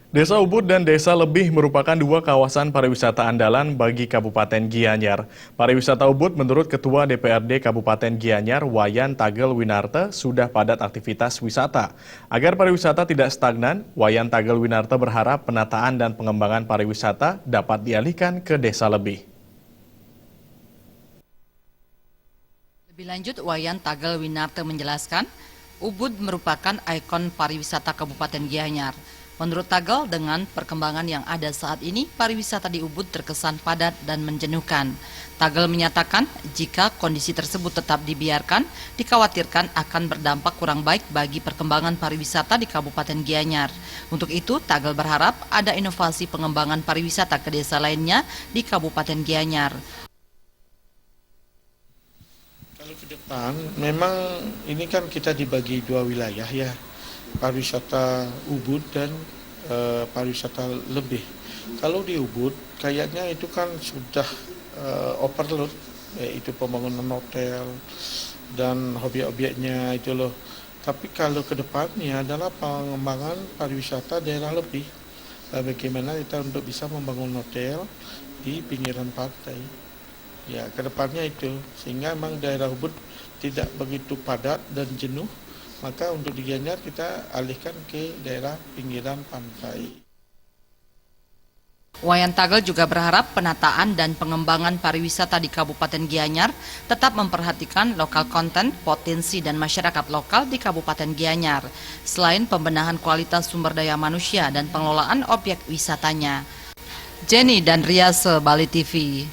Desa Ubud dan Desa Lebih merupakan dua kawasan pariwisata andalan bagi Kabupaten Gianyar. Pariwisata Ubud menurut Ketua DPRD Kabupaten Gianyar, Wayan Tagel Winarte, sudah padat aktivitas wisata. Agar pariwisata tidak stagnan, Wayan Tagel Winarte berharap penataan dan pengembangan pariwisata dapat dialihkan ke Desa Lebih. Lebih lanjut, Wayan Tagel Winarte menjelaskan, Ubud merupakan ikon pariwisata Kabupaten Gianyar. Menurut Tagel, dengan perkembangan yang ada saat ini, pariwisata di Ubud terkesan padat dan menjenuhkan. Tagel menyatakan, jika kondisi tersebut tetap dibiarkan, dikhawatirkan akan berdampak kurang baik bagi perkembangan pariwisata di Kabupaten Gianyar. Untuk itu, Tagel berharap ada inovasi pengembangan pariwisata ke desa lainnya di Kabupaten Gianyar. Kalau ke depan, memang ini kan kita dibagi dua wilayah ya, pariwisata Ubud dan pariwisata Lebih. Kalau di Ubud, kayaknya itu kan sudah overload, yaitu pembangunan hotel dan objek-objeknya itu loh. Tapi kalau ke depannya adalah pengembangan pariwisata daerah Lebih. Bagaimana kita untuk bisa membangun hotel di pinggiran pantai. Ya, ke depannya itu, sehingga memang daerah Ubud tidak begitu padat dan jenuh, maka untuk di Gianyar kita alihkan ke daerah pinggiran pantai. Wayan Tagel juga berharap penataan dan pengembangan pariwisata di Kabupaten Gianyar tetap memperhatikan lokal konten, potensi dan masyarakat lokal di Kabupaten Gianyar, selain pembenahan kualitas sumber daya manusia dan pengelolaan objek wisatanya. Jenny dan Riase, Bali TV.